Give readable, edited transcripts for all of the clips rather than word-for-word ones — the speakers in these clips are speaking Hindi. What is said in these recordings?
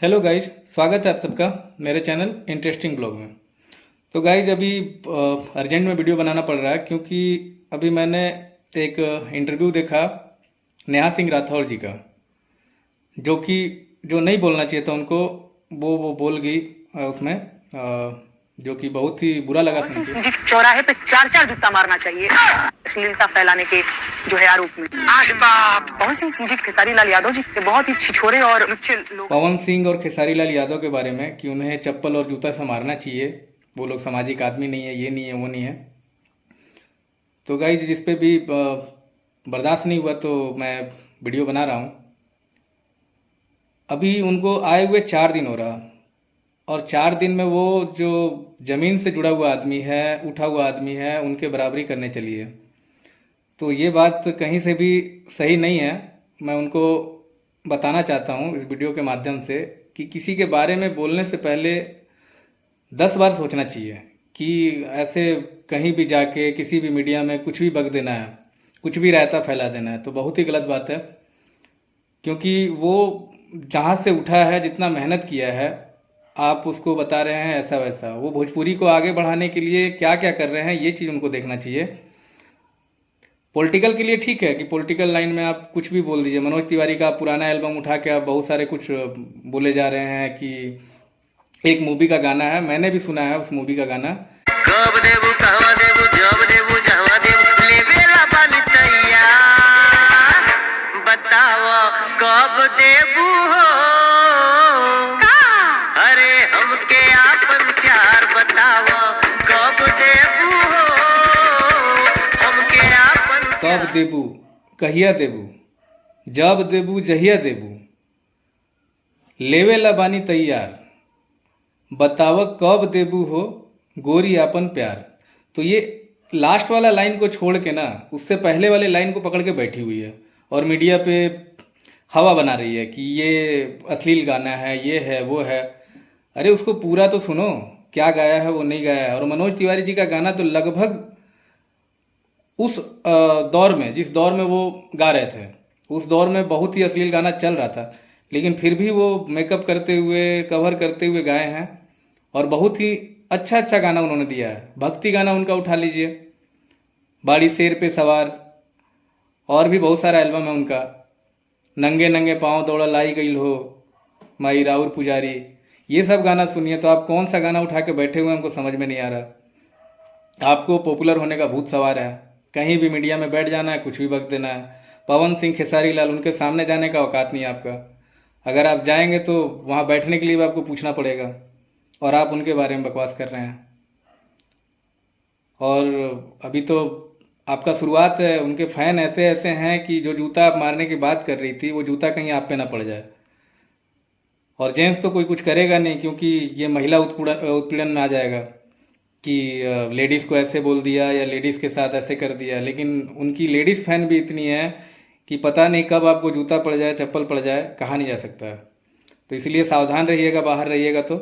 हेलो गाइज, स्वागत है आप सबका मेरे चैनल इंटरेस्टिंग ब्लॉग में। तो गाइज अभी अर्जेंट में वीडियो बनाना पड़ रहा है क्योंककि अभी मैंने एक इंटरव्यू देखा नेहा सिंह राठौर जी का, जो नहीं बोलना चाहिए था उनको, वो बोल गई उसमें, जो कि बहुत ही बुरा लगा सुन के। जी चौराहे पे चार चार जूता मारना चाहिए अश्लीलता फैलाने के जो है आरोप में। आज बाप पवन सिंह जी, खेसारी लाल यादव जी के बहुत ही छिछोरे और लुच्चे लोग। पवन सिंह और खेसारी लाल यादव के बारे में कि उन्हें चप्पल और जूता से मारना चाहिए, वो लोग सामाजिक आदमी नहीं है, ये नहीं है, वो नहीं है। तो गाइज जिस पे भी बर्दाश्त नहीं हुआ तो मैं वीडियो बना रहा हूँ। अभी उनको आए हुए 4 दिन हो रहा, और 4 दिन में वो जो जमीन से जुड़ा हुआ आदमी है, उठा हुआ आदमी है, उनके बराबरी करने चली है। तो ये बात कहीं से भी सही नहीं है। मैं उनको बताना चाहता हूँ इस वीडियो के माध्यम से कि किसी के बारे में बोलने से पहले 10 बार सोचना चाहिए कि ऐसे कहीं भी जाके किसी भी मीडिया में कुछ भी बक देना है, कुछ भी रायता फैला देना है, तो बहुत ही गलत बात है। क्योंकि वो जहाँ से उठा है, जितना मेहनत किया है, आप उसको बता रहे हैं ऐसा वैसा। वो भोजपुरी को आगे बढ़ाने के लिए क्या क्या कर रहे हैं, ये चीज़ उनको देखना चाहिए। पॉलिटिकल के लिए ठीक है कि पॉलिटिकल लाइन में आप कुछ भी बोल दीजिए। मनोज तिवारी का पुराना एल्बम उठा के आप बहुत सारे कुछ बोले जा रहे हैं कि एक मूवी का गाना है, मैंने भी सुना है उस मूवी का गाना। कब देबू कहवा देबू जब देबू जहवा देबू लेवेला बानी तैयार बताव कब देबू हो अरे हमके आपन प्यार बताव कब देबू हो हमके आपन कब देबू, कहिया देबू, जब देबू जहिया देबू, लेवे ला बानी तैयार, बताव कब देबू हो गोरी आपन प्यार। तो ये लास्ट वाला लाइन को छोड़ के ना, उससे पहले वाले लाइन को पकड़ के बैठी हुई है और मीडिया पे हवा बना रही है कि ये अश्लील गाना है, ये है, वो है। अरे उसको पूरा तो सुनो, क्या गाया है वो नहीं गाया है। और मनोज तिवारी जी का गाना तो लगभग उस दौर में, जिस दौर में वो गा रहे थे, उस दौर में बहुत ही अश्लील गाना चल रहा था, लेकिन फिर भी वो मेकअप करते हुए, कवर करते हुए गाए हैं और बहुत ही अच्छा अच्छा गाना उन्होंने दिया है। भक्ति गाना उनका उठा लीजिए, बाड़ी शेर पे सवार, और भी बहुत सारा एल्बम है उनका। नंगे नंगे पाँव दौड़ा लाई गई हो, माई राउर पुजारी, ये सब गाना सुनिए। तो आप कौन सा गाना उठा के बैठे हुए हैं, हमको समझ में नहीं आ रहा। आपको पॉपुलर होने का भूत सवार है, कहीं भी मीडिया में बैठ जाना है, कुछ भी बक देना है। पवन सिंह, खेसारी लाल, उनके सामने जाने का औकात नहीं है आपका। अगर आप जाएंगे तो वहाँ बैठने के लिए भी आपको पूछना पड़ेगा, और आप उनके बारे में बकवास कर रहे हैं। और अभी तो आपका शुरुआत है। उनके फैन ऐसे ऐसे हैं कि जो जूता आप मारने की बात कर रही थी, वो जूता कहीं आप पे ना पड़ जाए। और जेंट्स तो कोई कुछ करेगा नहीं, क्योंकि ये महिला उत्पीड़न में आ जाएगा कि लेडीज़ को ऐसे बोल दिया या लेडीज़ के साथ ऐसे कर दिया। लेकिन उनकी लेडीज़ फैन भी इतनी है कि पता नहीं कब आपको जूता पड़ जाए, चप्पल पड़ जाए, कहा नहीं जा सकता है। तो इसलिए सावधान रहिएगा, बाहर रहिएगा। तो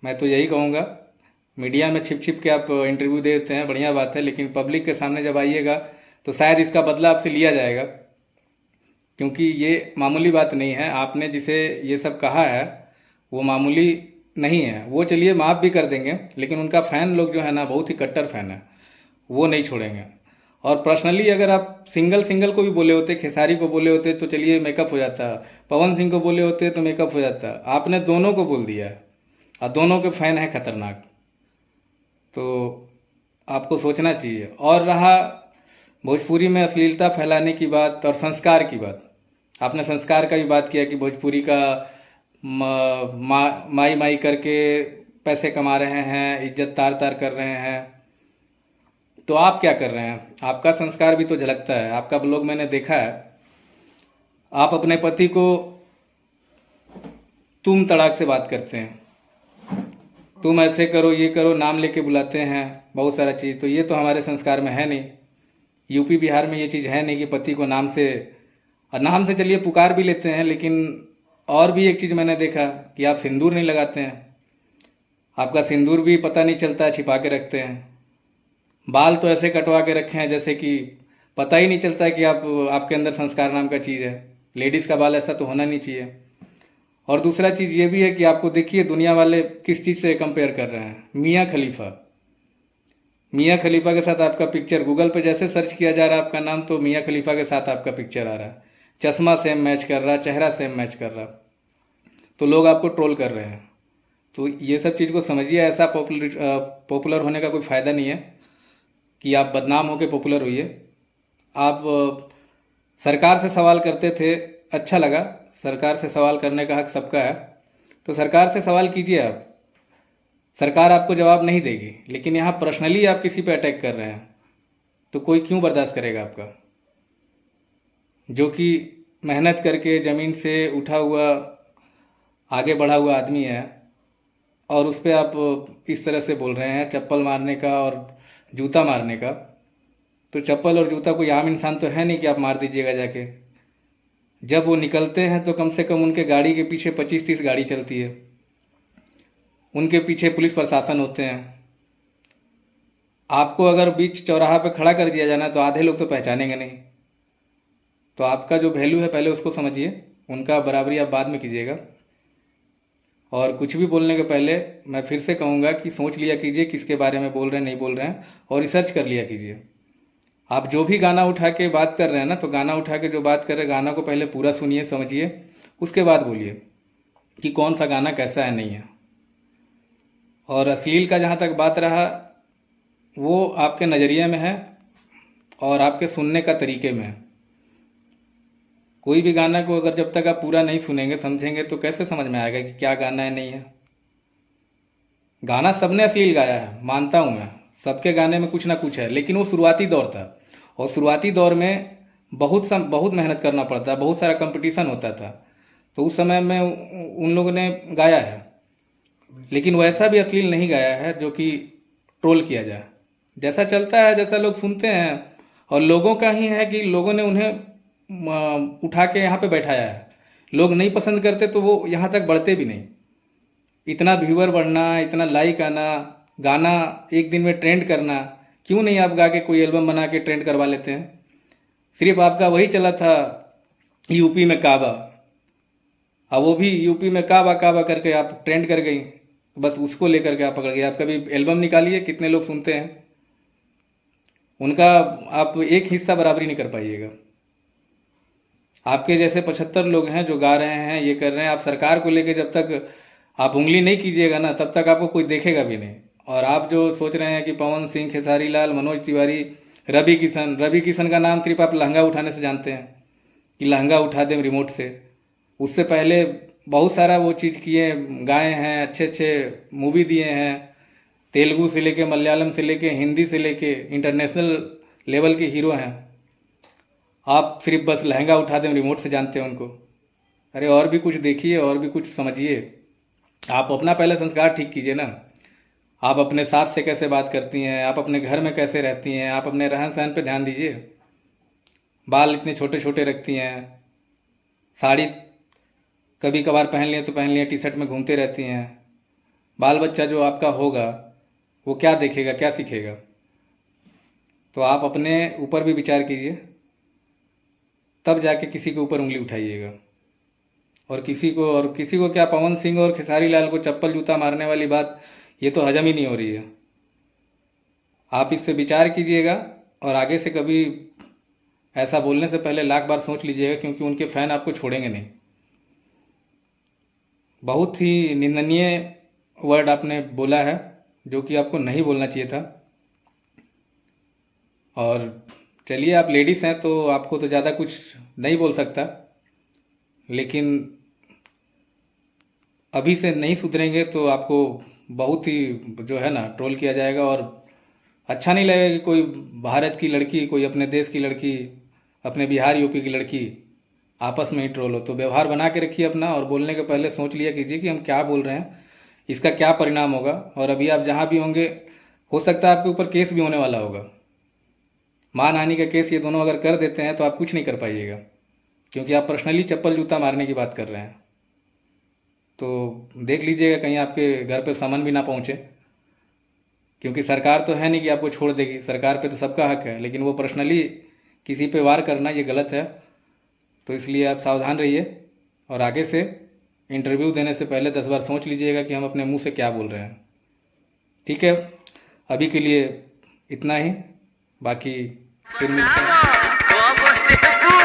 मैं तो यही कहूँगा, मीडिया में छिप छिप के आप इंटरव्यू दे देते हैं, बढ़िया बात है, लेकिन पब्लिक के सामने जब आइएगा तो शायद इसका बदला आपसे लिया जाएगा। क्योंकि ये मामूली बात नहीं है। आपने जिसे ये सब कहा है वो मामूली नहीं है। वो चलिए माफ़ भी कर देंगे, लेकिन उनका फ़ैन लोग जो है ना, बहुत ही कट्टर फ़ैन है, वो नहीं छोड़ेंगे। और पर्सनली अगर आप सिंगल सिंगल को भी बोले होते, खेसारी को बोले होते तो चलिए मेकअप हो जाता, पवन सिंह को बोले होते तो मेकअप हो जाता। आपने दोनों को बोल दिया है और दोनों के फ़ैन हैं खतरनाक। तो आपको सोचना चाहिए। और रहा भोजपुरी में अश्लीलता फैलाने की बात और संस्कार की बात, आपने संस्कार का भी बात किया कि भोजपुरी का माई माई करके पैसे कमा रहे हैं, इज्जत तार तार कर रहे हैं। तो आप क्या कर रहे हैं? आपका संस्कार भी तो झलकता है। आपका ब्लॉग मैंने देखा है, आप अपने पति को तुम तड़ाक से बात करते हैं, तुम ऐसे करो, ये करो, नाम लेके बुलाते हैं, बहुत सारा चीज़। तो ये तो हमारे संस्कार में है नहीं। यूपी बिहार में ये चीज़ है नहीं कि पति को नाम से, और नाम से चलिए पुकार भी लेते हैं, लेकिन और भी एक चीज़ मैंने देखा कि आप सिंदूर नहीं लगाते हैं। आपका सिंदूर भी पता नहीं चलता है, छिपा के रखते हैं। बाल तो ऐसे कटवा के रखे हैं जैसे कि पता ही नहीं चलता है कि आपके अंदर संस्कार नाम का चीज़ है। लेडीज़ का बाल ऐसा तो होना नहीं चाहिए। और दूसरा चीज़ ये भी है कि आपको देखिए दुनिया वाले किस चीज़ से कंपेयर कर रहे हैं, मियाँ खलीफा। मियाँ खलीफा के साथ आपका पिक्चर गूगल पे जैसे सर्च किया जा रहा है आपका नाम, तो मियाँ खलीफा के साथ आपका पिक्चर आ रहा है, चश्मा सेम मैच कर रहा, चेहरा सेम मैच कर रहा, तो लोग आपको ट्रोल कर रहे हैं। तो ये सब चीज़ को समझिए, ऐसा पॉपुलर होने का कोई फ़ायदा नहीं है कि आप बदनाम होकर पॉपुलर होइए। आप सरकार से सवाल करते थे, अच्छा लगा, सरकार से सवाल करने का हक सबका है, तो सरकार से सवाल कीजिए आप, सरकार आपको जवाब नहीं देगी। लेकिन यहाँ पर्सनली आप किसी पे अटैक कर रहे हैं, तो कोई क्यों बर्दाश्त करेगा आपका? जो कि मेहनत करके ज़मीन से उठा हुआ आगे बढ़ा हुआ आदमी है, और उस पर आप इस तरह से बोल रहे हैं चप्पल मारने का और जूता मारने का। तो चप्पल और जूता कोई आम इंसान तो है नहीं कि आप मार दीजिएगा जाके। जब वो निकलते हैं तो कम से कम उनके गाड़ी के पीछे 25-30 गाड़ी चलती है, उनके पीछे पुलिस प्रशासन होते हैं। आपको अगर बीच चौराहा पे खड़ा कर दिया जाना तो आधे लोग तो पहचानेंगे नहीं। तो आपका जो वैल्यू है पहले उसको समझिए, उनका बराबरी आप बाद में कीजिएगा। और कुछ भी बोलने के पहले मैं फिर से कहूँगा कि सोच लिया कीजिए किसके बारे में बोल रहे हैं, नहीं बोल रहे हैं, और रिसर्च कर लिया कीजिए। आप जो भी गाना उठा के बात कर रहे हैं ना, तो गाना उठा के जो बात कर रहे हैं, गाना को पहले पूरा सुनिए, समझिए, उसके बाद बोलिए कि कौन सा गाना कैसा है, नहीं है। और अश्लील का जहाँ तक बात रहा, वो आपके नज़रिए में है और आपके सुनने का तरीके में है। कोई भी गाना को अगर जब तक आप पूरा नहीं सुनेंगे, समझेंगे, तो कैसे समझ में आएगा कि क्या गाना है, नहीं है। गाना सबने अश्लील गाया है, मानता हूँ मैं, सबके गाने में कुछ ना कुछ है, लेकिन वो शुरुआती दौर था, और शुरुआती दौर में बहुत मेहनत करना पड़ता, बहुत सारा कंपटीशन होता था, तो उस समय में उन लोगों ने गाया है। लेकिन वैसा भी अश्लील नहीं गाया है जो कि ट्रोल किया जाए। जैसा चलता है, जैसा लोग सुनते हैं, और लोगों का ही है कि लोगों ने उन्हें उठा के यहाँ पे बैठाया है। लोग नहीं पसंद करते तो वो यहाँ तक बढ़ते भी नहीं। इतना व्यूअर बढ़ना, इतना लाइक आना, गाना एक दिन में ट्रेंड करना, क्यों नहीं आप गा के कोई एल्बम बना के ट्रेंड करवा लेते हैं? सिर्फ आपका वही चला था यूपी में काबा, अब वो भी यूपी में काबा काबा करके आप ट्रेंड कर गई, बस उसको लेकर के आप पकड़ गए। आप कभी एल्बम निकालिए, कितने लोग सुनते हैं, उनका आप एक हिस्सा बराबरी नहीं कर पाइएगा। आपके जैसे 75 लोग हैं जो गा रहे हैं, ये कर रहे हैं। आप सरकार को लेके जब तक आप उंगली नहीं कीजिएगा ना, तब तक आपको कोई देखेगा भी नहीं। और आप जो सोच रहे हैं कि पवन सिंह, खेसारी लाल, मनोज तिवारी, रवि किशन का नाम सिर्फ आप लहंगा उठाने से जानते हैं कि लहंगा उठा दें रिमोट से। उससे पहले बहुत सारा वो चीज़ किए, गाए हैं, अच्छे अच्छे मूवी दिए हैं, तेलुगु से लेके, मलयालम से लेके, हिंदी से लेके, इंटरनेशनल लेवल के हीरो हैं। आप सिर्फ बस लहंगा उठा दें रिमोट से जानते हैं उनको। अरे और भी कुछ देखिए, और भी कुछ समझिए। आप अपना पहले संस्कार ठीक कीजिए ना। आप अपने सास से कैसे बात करती हैं, आप अपने घर में कैसे रहती हैं, आप अपने रहन सहन पे ध्यान दीजिए। बाल इतने छोटे छोटे रखती हैं, साड़ी कभी कभार पहन लिए तो पहन लिए, टी शर्ट में घूमते रहती हैं। बाल बच्चा जो आपका होगा वो क्या देखेगा, क्या सीखेगा? तो आप अपने ऊपर भी विचार कीजिए, तब जाके किसी के ऊपर उंगली उठाइएगा। और किसी को क्या, पवन सिंह और खेसारी लाल को चप्पल जूता मारने वाली बात, ये तो हजम ही नहीं हो रही है। आप इस पे विचार कीजिएगा, और आगे से कभी ऐसा बोलने से पहले लाख बार सोच लीजिएगा, क्योंकि उनके फैन आपको छोड़ेंगे नहीं। बहुत ही निंदनीय वर्ड आपने बोला है, जो कि आपको नहीं बोलना चाहिए था। और चलिए, आप लेडीज़ हैं तो आपको तो ज़्यादा कुछ नहीं बोल सकता, लेकिन अभी से नहीं सुधरेंगे तो आपको बहुत ही जो है ना ट्रोल किया जाएगा। और अच्छा नहीं लगेगा कि कोई भारत की लड़की, कोई अपने देश की लड़की, अपने बिहार यूपी की लड़की आपस में ही ट्रोल हो। तो व्यवहार बना के रखिए अपना, और बोलने के पहले सोच लिया कीजिए कि हम क्या बोल रहे हैं, इसका क्या परिणाम होगा। और अभी आप जहाँ भी होंगे, हो सकता है आपके ऊपर केस भी होने वाला होगा, मानहानि का केस। ये दोनों अगर कर देते हैं तो आप कुछ नहीं कर पाइएगा, क्योंकि आप पर्सनली चप्पल जूता मारने की बात कर रहे हैं। तो देख लीजिएगा कहीं आपके घर पे सामान भी ना पहुंचे, क्योंकि सरकार तो है नहीं कि आपको छोड़ देगी। सरकार पे तो सबका हक है, लेकिन वो पर्सनली किसी पे वार करना ये गलत है। तो इसलिए आप सावधान रहिए, और आगे से इंटरव्यू देने से पहले 10 बार सोच लीजिएगा कि हम अपने मुंह से क्या बोल रहे हैं। ठीक है, अभी के लिए इतना ही, बाकी फिर मिलते हैं। कब देबू